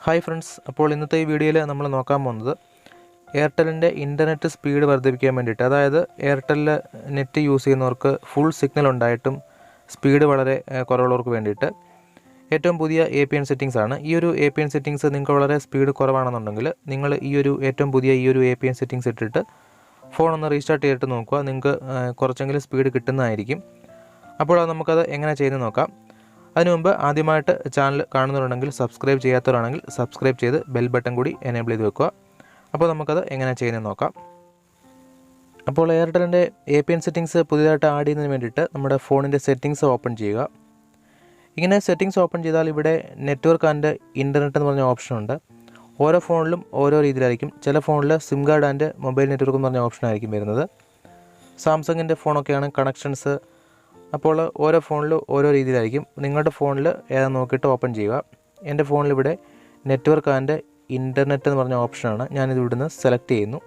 Hi friends, അപ്പോൾ ഇന്നത്തെ ഈ വീഡിയോയിൽ നമ്മൾ നോക്കാൻ പോകുന്നത് എയർടെല്ലിൻ്റെ ഇൻ്റർനെറ്റ് സ്പീഡ് വർദ്ധിപ്പിക്കാൻ വേണ്ടിയിട്ട്, അതായത് എയർടെല്ലിൽ നെറ്റ് യൂസ് ചെയ്യുന്നവർക്ക് ഫുൾ സിഗ്നൽ ഉണ്ടായിട്ടും സ്പീഡ് വളരെ കുറവുള്ളവർക്ക് വേണ്ടിയിട്ട് ഏറ്റവും പുതിയ APN സെറ്റിങ്സ് ആണ്. ഈ ഒരു APN സെറ്റിങ്സ് നിങ്ങൾക്ക് വളരെ സ്പീഡ് കുറവാണെന്നുണ്ടെങ്കിൽ നിങ്ങൾ ഏറ്റവും പുതിയ APN സെറ്റിങ്സ് ഇട്ടിട്ട് ഫോൺ ഒന്ന് റീസ്റ്റാർട്ട് ചെയ്തിട്ട് നോക്കുക. നിങ്ങൾക്ക് കുറച്ചെങ്കിലും സ്പീഡ് കിട്ടുന്നതായിരിക്കും. അപ്പോൾ നമുക്കത് എങ്ങനെ ചെയ്യുന്നത് നോക്കാം. അതിനു മുമ്പ് ആദ്യമായിട്ട് ചാനൽ കാണുന്നവരുണ്ടെങ്കിൽ സബ്സ്ക്രൈബ് ചെയ്യാത്തവരാണെങ്കിൽ സബ്സ്ക്രൈബ് ചെയ്ത് ബെൽ ബട്ടൺ കൂടി എനേബിൾ ചെയ്ത് വെക്കുക. അപ്പോൾ നമുക്കത് എങ്ങനെ ചെയ്യുന്നത് നോക്കാം. അപ്പോൾ എയർടെല്ലിൻ്റെ APN സെറ്റിങ്സ് പുതിയതായിട്ട് ആഡ് ചെയ്യുന്നതിന് വേണ്ടിയിട്ട് നമ്മുടെ ഫോണിൻ്റെ സെറ്റിങ്സ് ഓപ്പൺ ചെയ്യുക. ഇങ്ങനെ സെറ്റിങ്സ് ഓപ്പൺ ചെയ്താൽ ഇവിടെ നെറ്റ്വർക്ക് ആൻഡ് ഇൻ്റർനെറ്റ് എന്ന് പറഞ്ഞ ഓപ്ഷൻ ഉണ്ട്. ഓരോ ഫോണിലും ഓരോ രീതിയിലായിരിക്കും. ചില ഫോണിൽ SIM card and mobile network എന്ന് പറഞ്ഞ ഓപ്ഷൻ ആയിരിക്കും വരുന്നത്. സാംസങ്ങിൻ്റെ ഫോണൊക്കെയാണ് കണക്ഷൻസ്. അപ്പോൾ ഓരോ ഫോണിലും ഓരോ രീതിയിലായിരിക്കും. നിങ്ങളുടെ ഫോണിൽ ഏതാണെന്ന് നോക്കിയിട്ട് ഓപ്പൺ ചെയ്യുക. എൻ്റെ ഫോണിൽ ഇവിടെ നെറ്റ്വർക്ക് ആൻഡ് ഇൻ്റർനെറ്റ് എന്ന് പറഞ്ഞ ഓപ്ഷനാണ്. ഞാനിത് ഇവിടുന്ന് സെലക്ട് ചെയ്യുന്നു.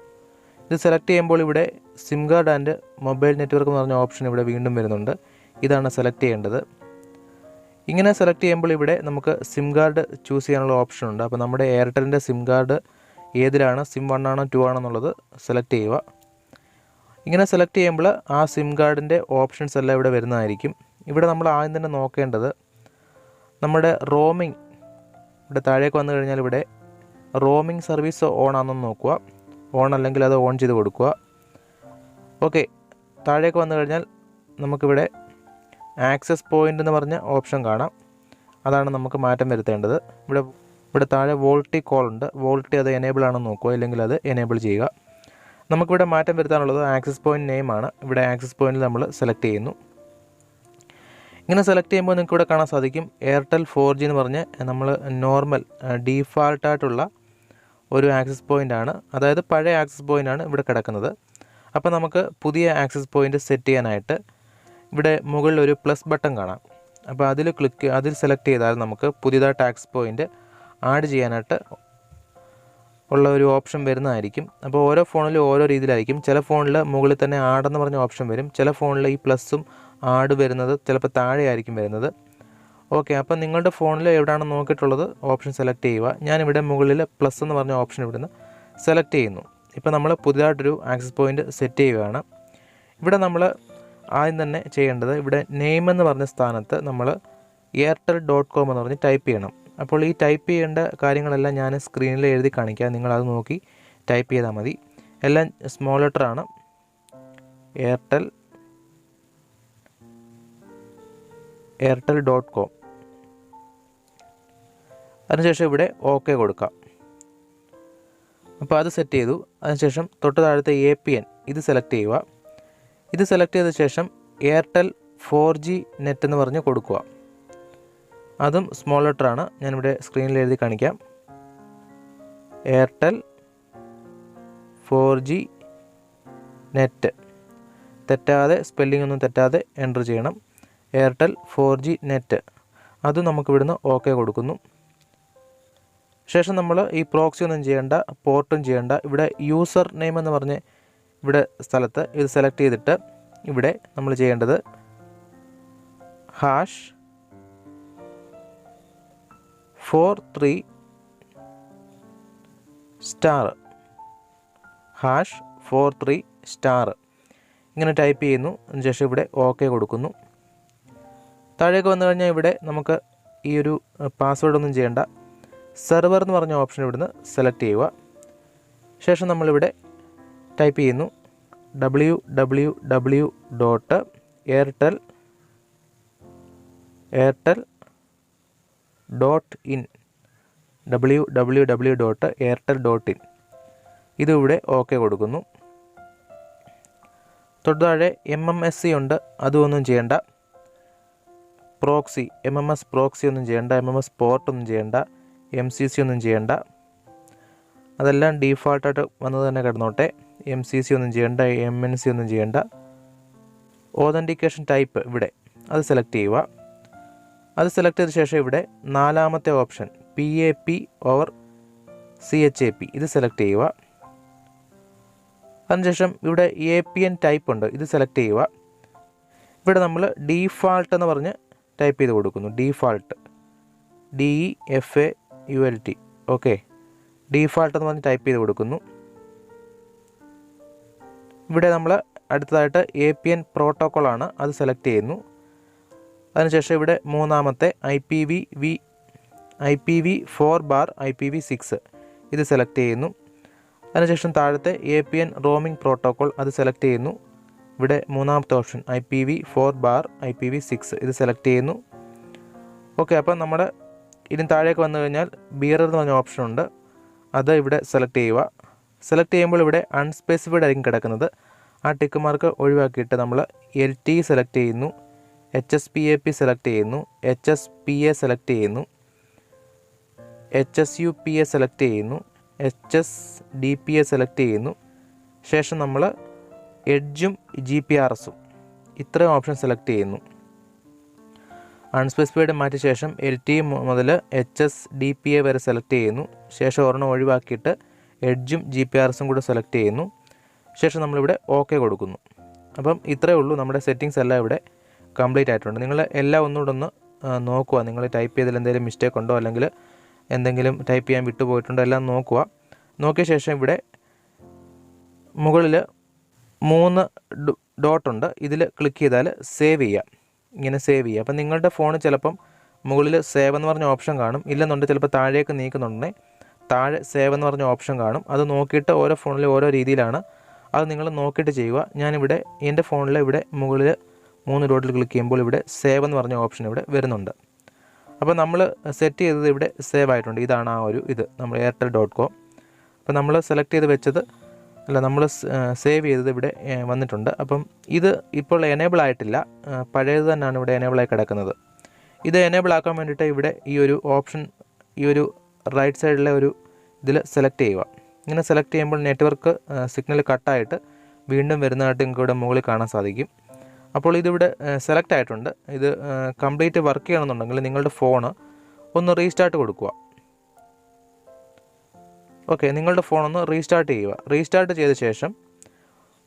ഇത് സെലക്ട് ചെയ്യുമ്പോൾ ഇവിടെ SIM card and mobile network എന്ന് പറഞ്ഞ ഓപ്ഷൻ ഇവിടെ വീണ്ടും വരുന്നുണ്ട്. ഇതാണ് സെലക്ട് ചെയ്യേണ്ടത്. ഇങ്ങനെ സെലക്ട് ചെയ്യുമ്പോൾ ഇവിടെ നമുക്ക് സിം കാർഡ് ചൂസ് ചെയ്യാനുള്ള ഓപ്ഷൻ ഉണ്ട്. അപ്പോൾ നമ്മുടെ എയർടെല്ലിൻ്റെ സിം കാർഡ് ഏതിലാണ്, സിം 1 ആണോ 2 ആണോ എന്നുള്ളത് സെലക്ട് ചെയ്യുക. ഇങ്ങനെ സെലക്ട് ചെയ്യുമ്പോൾ ആ സിം കാർഡിൻ്റെ ഓപ്ഷൻസ് എല്ലാം ഇവിടെ വരുന്നതായിരിക്കും. ഇവിടെ നമ്മൾ ആദ്യം തന്നെ നോക്കേണ്ടത് നമ്മുടെ റോമിംഗ്, ഇവിടെ താഴേക്ക് വന്നു കഴിഞ്ഞാൽ ഇവിടെ റോമിംഗ് സർവീസ് ഓൺ ആണെന്ന് നോക്കുക. ഓൺ അല്ലെങ്കിൽ അത് ഓൺ ചെയ്ത് കൊടുക്കുക. ഓക്കെ, താഴേക്ക് വന്നു കഴിഞ്ഞാൽ നമുക്കിവിടെ ആക്സസ് പോയിൻ്റ് എന്ന് പറഞ്ഞ ഓപ്ഷൻ കാണാം. അതാണ് നമുക്ക് മാറ്റം വരുത്തേണ്ടത്. ഇവിടെ താഴെ വോൾട്ടി കോൾ ഉണ്ട്. വോൾട്ടി അത് എനേബിൾ ആണെന്ന് നോക്കുക, ഇല്ലെങ്കിൽ അത് എനേബിൾ ചെയ്യുക. നമുക്കിവിടെ മാറ്റം വരുത്താനുള്ളത് ആക്സസ് പോയിൻ്റ് നെയിമാണ്. ഇവിടെ ആക്സസ് പോയിൻ്റിൽ നമ്മൾ സെലക്ട് ചെയ്യുന്നു. ഇങ്ങനെ സെലക്ട് ചെയ്യുമ്പോൾ നിങ്ങൾക്ക് ഇവിടെ കാണാൻ സാധിക്കും എയർടെൽ 4G എന്ന് പറഞ്ഞ് നമ്മൾ നോർമൽ ഡീഫാൾട്ടായിട്ടുള്ള ഒരു ആക്സസ് പോയിൻ്റാണ്. അതായത് പഴയ ആക്സസ് പോയിൻ്റാണ് ഇവിടെ കിടക്കുന്നത്. അപ്പോൾ നമുക്ക് പുതിയ ആക്സസ് പോയിൻ്റ് സെറ്റ് ചെയ്യാനായിട്ട് ഇവിടെ മുകളിൽ ഒരു പ്ലസ് ബട്ടൺ കാണാം. അപ്പോൾ അതിൽ സെലക്ട് ചെയ്താൽ നമുക്ക് പുതിയതായിട്ട് ആക്സസ് പോയിൻ്റ് ആഡ് ചെയ്യാനായിട്ട് ഉള്ള ഒരു ഓപ്ഷൻ വരുന്നതായിരിക്കും. അപ്പോൾ ഓരോ ഫോണിലും ഓരോ രീതിയിലായിരിക്കും. ചില ഫോണിൽ മുകളിൽ തന്നെ ആഡെന്ന് പറഞ്ഞ ഓപ്ഷൻ വരും. ചില ഫോണിൽ ഈ പ്ലസ്സും ആഡ് വരുന്നത് ചിലപ്പോൾ താഴെയായിരിക്കും വരുന്നത്. ഓക്കെ, അപ്പോൾ നിങ്ങളുടെ ഫോണിൽ എവിടെയാണെന്ന് നോക്കിയിട്ടുള്ളത് ഓപ്ഷൻ സെലക്ട് ചെയ്യുക. ഞാനിവിടെ മുകളിൽ പ്ലസ് എന്ന് പറഞ്ഞ ഓപ്ഷൻ ഇവിടുന്ന് സെലക്ട് ചെയ്യുന്നു. ഇപ്പോൾ നമ്മൾ പുതിയതായിട്ടൊരു ആക്സസ് പോയിൻ്റ് സെറ്റ് ചെയ്യുകയാണ്. ഇവിടെ നമ്മൾ ആദ്യം തന്നെ ചെയ്യേണ്ടത് ഇവിടെ നെയിം എന്ന് പറഞ്ഞ സ്ഥാനത്ത് നമ്മൾ airtel.com എന്ന് പറഞ്ഞ് ടൈപ്പ് ചെയ്യണം. അപ്പോൾ ഈ ടൈപ്പ് ചെയ്യേണ്ട കാര്യങ്ങളെല്ലാം ഞാൻ സ്ക്രീനിൽ എഴുതി കാണിക്കാം. നിങ്ങളത് നോക്കി ടൈപ്പ് ചെയ്താൽ മതി. എല്ലാം സ്മോൾ ലെറ്ററാണ്. airtel.com. അതിനുശേഷം ഇവിടെ ഓക്കെ കൊടുക്കാം. അപ്പോൾ അത് സെറ്റ് ചെയ്തു. അതിനുശേഷം തൊട്ട് താഴത്തെ APN ഇത് സെലക്ട് ചെയ്യുക. ഇത് സെലക്ട് ചെയ്ത ശേഷം എയർടെൽ 4G നെറ്റ് എന്ന് പറഞ്ഞ് കൊടുക്കുക. അതും സ്മോൾ ലെറ്ററാണ്. ഞാനിവിടെ സ്ക്രീനിൽ എഴുതി കാണിക്കാം. എയർടെൽ 4G നെറ്റ്, തെറ്റാതെ സ്പെല്ലിംഗ് ഒന്നും തെറ്റാതെ എൻ്റർ ചെയ്യണം. എയർടെൽ 4G നെറ്റ്, അത് നമുക്കിവിടുന്ന് ഓക്കെ കൊടുക്കുന്നു. ശേഷം നമ്മൾ ഈ പ്രോക്സി ഒന്നും ചെയ്യേണ്ട, പോർട്ടും ചെയ്യേണ്ട. ഇവിടെ യൂസർ നെയിം എന്ന് പറഞ്ഞ് ഇവിടെ സ്ഥലത്ത് ഇത് സെലക്ട് ചെയ്തിട്ട് ഇവിടെ നമ്മൾ ചെയ്യേണ്ടത് #43* #43* ഇങ്ങനെ ടൈപ്പ് ചെയ്യുന്നു. അതിനുശേഷം ഇവിടെ ഓക്കെ കൊടുക്കുന്നു. താഴേക്ക് വന്നു കഴിഞ്ഞാൽ ഇവിടെ നമുക്ക് ഈ ഒരു പാസ്വേഡ് ഒന്നും ചെയ്യേണ്ട. സെർവർ എന്ന് പറഞ്ഞ ഓപ്ഷൻ ഇവിടുന്ന് സെലക്ട് ചെയ്യുക. ശേഷം നമ്മളിവിടെ ടൈപ്പ് ചെയ്യുന്നു www.airtel.in www.airtel.in. ഇതിവിടെ ഓക്കെ കൊടുക്കുന്നു. തൊട്ട് താഴെ MMSC ഉണ്ട്. അതുമൊന്നും ചെയ്യേണ്ട. പ്രോക്സി, MMS പ്രോക്സി ഒന്നും ചെയ്യേണ്ട. MMS പോർട്ട് ഒന്നും ചെയ്യേണ്ട. MCC ഒന്നും ചെയ്യേണ്ട. അതെല്ലാം ഡീഫാൾട്ടായിട്ട് വന്നത് തന്നെ കിടന്നോട്ടെ. MCC ഒന്നും ചെയ്യേണ്ട. MNC ഒന്നും ചെയ്യേണ്ട. ഓതൻറ്റിക്കേഷൻ ടൈപ്പ് ഇവിടെ അത് സെലക്ട് ചെയ്യുക. അത് സെലക്ട് ചെയ്ത ശേഷം ഇവിടെ നാലാമത്തെ ഓപ്ഷൻ PAP/CHAP ഇത് സെലക്ട് ചെയ്യുക. അതിനുശേഷം ഇവിടെ APN ടൈപ്പ് ഉണ്ട്. ഇത് സെലക്ട് ചെയ്യുക. ഇവിടെ നമ്മൾ ഡീഫാൾട്ട് എന്ന് പറഞ്ഞ് ടൈപ്പ് ചെയ്ത് കൊടുക്കുന്നു. ഡീഫാൾട്ട് DEFAULT ഓക്കെ, ഡീഫാൾട്ട് എന്ന് പറഞ്ഞ് ടൈപ്പ് ചെയ്ത് കൊടുക്കുന്നു. ഇവിടെ നമ്മൾ അടുത്തതായിട്ട് APN പ്രോട്ടോക്കോളാണ്, അത് സെലക്ട് ചെയ്യുന്നു. അതിനുശേഷം ഇവിടെ മൂന്നാമത്തെ IPv4/IPv6 ഇത് സെലക്ട് ചെയ്യുന്നു. അതിനുശേഷം താഴത്തെ APN റോമിംഗ് പ്രോട്ടോക്കോൾ അത് സെലക്ട് ചെയ്യുന്നു. ഇവിടെ മൂന്നാമത്തെ ഓപ്ഷൻ IPv4/IPv6 ഇത് സെലക്ട് ചെയ്യുന്നു. ഓക്കെ, അപ്പം നമ്മുടെ ഇതിന് താഴേക്ക് വന്നു കഴിഞ്ഞാൽ ബിയറർ എന്ന് പറഞ്ഞ ഓപ്ഷൻ ഉണ്ട്, അത് ഇവിടെ സെലക്ട് ചെയ്യുക. സെലക്ട് ചെയ്യുമ്പോൾ ഇവിടെ അൺസ്പെസിഫൈഡ് ആയിരിക്കും കിടക്കുന്നത്. ആ ടിക്ക് മാർക്ക് ഒഴിവാക്കിയിട്ട് നമ്മൾ LTE സെലക്ട് ചെയ്യുന്നു, HSPAP സെലക്ട് ചെയ്യുന്നു, HSPA സെലക്ട് ചെയ്യുന്നു, HSUPA സെലക്ട് ചെയ്യുന്നു, HSDPA സെലക്ട് ചെയ്യുന്നു. ശേഷം നമ്മൾ എഡ്ജും GPRSഉം ഇത്രയും ഓപ്ഷൻ സെലക്ട് ചെയ്യുന്നു. അൺസ്പെസിഫൈഡ് മാറ്റിയ ശേഷം LTE മുതൽ HSDPA വരെ സെലക്ട് ചെയ്യുന്നു. ശേഷം ഒരെണ്ണം ഒഴിവാക്കിയിട്ട് എഡ്ജും GPRSഉം കൂടെ സെലക്ട് ചെയ്യുന്നു. ശേഷം നമ്മളിവിടെ ഓക്കെ കൊടുക്കുന്നു. അപ്പം ഇത്രയേ ഉള്ളൂ, നമ്മുടെ സെറ്റിങ്സ് എല്ലാം ഇവിടെ കംപ്ലീറ്റ് ആയിട്ടുണ്ട്. നിങ്ങൾ എല്ലാം ഒന്നുകൂടെ ഒന്ന് നോക്കുക. നിങ്ങൾ ടൈപ്പ് ചെയ്തതിൽ എന്തെങ്കിലും മിസ്റ്റേക്ക് ഉണ്ടോ അല്ലെങ്കിൽ എന്തെങ്കിലും ടൈപ്പ് ചെയ്യാൻ വിട്ടുപോയിട്ടുണ്ടോ എല്ലാം നോക്കുക. നോക്കിയ ശേഷം ഇവിടെ മുകളിൽ 3 ഡോട്ടുണ്ട്, ഇതിൽ ക്ലിക്ക് ചെയ്താൽ സേവ് ചെയ്യാം. ഇങ്ങനെ സേവ് ചെയ്യുക. അപ്പം നിങ്ങളുടെ ഫോണിൽ ചിലപ്പം മുകളിൽ സേവ് എന്ന് പറഞ്ഞ ഓപ്ഷൻ കാണും, ഇല്ലെന്നുണ്ടെങ്കിൽ ചിലപ്പോൾ താഴേക്ക് നീക്കുന്നുണ്ടെങ്കിൽ താഴെ സേവ് എന്ന് പറഞ്ഞ ഓപ്ഷൻ കാണും. അത് നോക്കിയിട്ട് ഓരോ ഫോണിൽ ഓരോ രീതിയിലാണ്, അത് നിങ്ങൾ നോക്കിയിട്ട് ചെയ്യുക. ഞാനിവിടെ എൻ്റെ ഫോണിൽ ഇവിടെ മുകളിൽ 3 ഡോട്ടിൽ ക്ലിക്ക് ചെയ്യുമ്പോൾ ഇവിടെ സേവ് എന്ന് പറഞ്ഞ ഓപ്ഷൻ ഇവിടെ വരുന്നുണ്ട്. അപ്പോൾ നമ്മൾ സെറ്റ് ചെയ്തത് ഇവിടെ സേവ് ആയിട്ടുണ്ട്. ഇതാണ് ആ ഒരു ഇത് നമ്മൾ airtel.com. അപ്പോൾ നമ്മൾ സെലക്ട് ചെയ്ത് വെച്ചത് അല്ല, നമ്മൾ സേവ് ചെയ്തത് ഇവിടെ വന്നിട്ടുണ്ട്. അപ്പം ഇത് ഇപ്പോൾ എനേബിൾ ആയിട്ടില്ല, പഴയത് തന്നെയാണ് ഇവിടെ എനേബിൾ ആയി കിടക്കുന്നത്. ഇത് എനേബിൾ ആക്കാൻ വേണ്ടിയിട്ട് ഇവിടെ ഈ ഒരു ഓപ്ഷൻ ഈ ഒരു റൈറ്റ് സൈഡിലെ ഒരു ഇതിൽ സെലക്ട് ചെയ്യുക. ഇങ്ങനെ സെലക്ട് ചെയ്യുമ്പോൾ നെറ്റ്വർക്ക് സിഗ്നൽ കട്ടായിട്ട് വീണ്ടും വരുന്നതായിട്ട് നിങ്ങൾക്ക് ഇവിടെ മുകളിൽ കാണാൻ സാധിക്കും. അപ്പോൾ ഇതിവിടെ സെലക്ട് ആയിട്ടുണ്ട്. ഇത് കംപ്ലീറ്റ് വർക്ക് ചെയ്യണമെന്നുണ്ടെങ്കിൽ നിങ്ങളുടെ ഫോണ് ഒന്ന് റീസ്റ്റാർട്ട് കൊടുക്കുക. ഓക്കെ, നിങ്ങളുടെ ഫോണൊന്ന് റീസ്റ്റാർട്ട് ചെയ്യുക. റീസ്റ്റാർട്ട് ചെയ്ത ശേഷം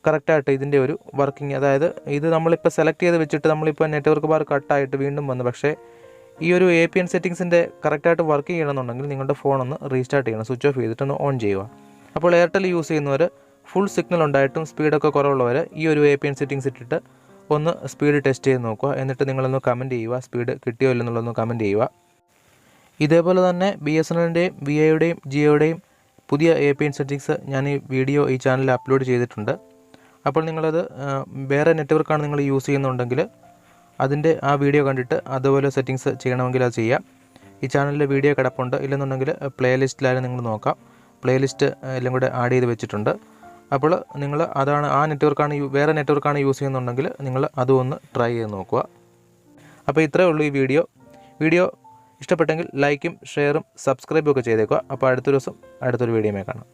കറക്റ്റായിട്ട് ഇതിൻ്റെ ഒരു വർക്കിംഗ്, അതായത് ഇത് നമ്മളിപ്പോൾ സെലക്ട് ചെയ്ത് വെച്ചിട്ട് നമ്മളിപ്പോൾ നെറ്റ്വർക്ക് ബാർ കട്ടായിട്ട് വീണ്ടും വന്നു, പക്ഷേ ഈ ഒരു APN സെറ്റിങ്സിൻ്റെ കറക്റ്റായിട്ട് വർക്ക് ചെയ്യണമെന്നുണ്ടെങ്കിൽ നിങ്ങളുടെ ഫോണൊന്ന് റീസ്റ്റാർട്ട് ചെയ്യണം. സ്വിച്ച് ഓഫ് ചെയ്തിട്ടൊന്ന് ഓൺ ചെയ്യുക. അപ്പോൾ എയർടെൽ യൂസ് ചെയ്യുന്നവർ ഫുൾ സിഗ്നൽ ഉണ്ടായിട്ടും സ്പീഡൊക്കെ കുറവുള്ളവർ ഈ ഒരു APN സെറ്റിങ്സ് ഇട്ടിട്ട് ഒന്ന് സ്പീഡ് ടെസ്റ്റ് ചെയ്ത് നോക്കുക. എന്നിട്ട് നിങ്ങളൊന്ന് കമൻറ്റ് ചെയ്യുക, സ്പീഡ് കിട്ടിയോ ഇല്ലെന്നുള്ളതൊന്ന് കമൻറ്റ് ചെയ്യുക. ഇതേപോലെ തന്നെ BSNLൻ്റെയും VIയുടെയും ജിയോയുടെയും പുതിയ APN സെറ്റിങ്സ് ഞാൻ ഈ ചാനലിൽ അപ്ലോഡ് ചെയ്തിട്ടുണ്ട്. അപ്പോൾ നിങ്ങളത് വേറെ നെറ്റ്വർക്കാണ് നിങ്ങൾ യൂസ് ചെയ്യുന്നുണ്ടെങ്കിൽ അതിൻ്റെ ആ വീഡിയോ കണ്ടിട്ട് അതുപോലെ സെറ്റിങ്സ് ചെയ്യണമെങ്കിൽ അത് ചെയ്യാം. ഈ ചാനലിൽ വീഡിയോ കിടപ്പുണ്ട്, ഇല്ലെന്നുണ്ടെങ്കിൽ പ്ലേലിസ്റ്റിലായാലും നിങ്ങൾ നോക്കാം. പ്ലേലിസ്റ്റ് എല്ലാം കൂടെ ആഡ് ചെയ്ത് വെച്ചിട്ടുണ്ട്. അപ്പോൾ നിങ്ങൾ അതാണ് ആ നെറ്റ്വർക്കാണ് വേറെ നെറ്റ്വർക്കാണ് യൂസ് ചെയ്യുന്നുണ്ടെങ്കിൽ നിങ്ങൾ അതും ഒന്ന് ട്രൈ ചെയ്ത് നോക്കുക. അപ്പോൾ ഇത്രയേ ഉള്ളൂ ഈ വീഡിയോ ഇഷ്ടപ്പെട്ടെങ്കിൽ ലൈക്കും ഷെയറും സബ്സ്ക്രൈബും ഒക്കെ ചെയ്തേക്കുക. അപ്പോൾ അടുത്തൊരു ദിവസം അടുത്തൊരു വീഡിയോയിൽ കാണാം.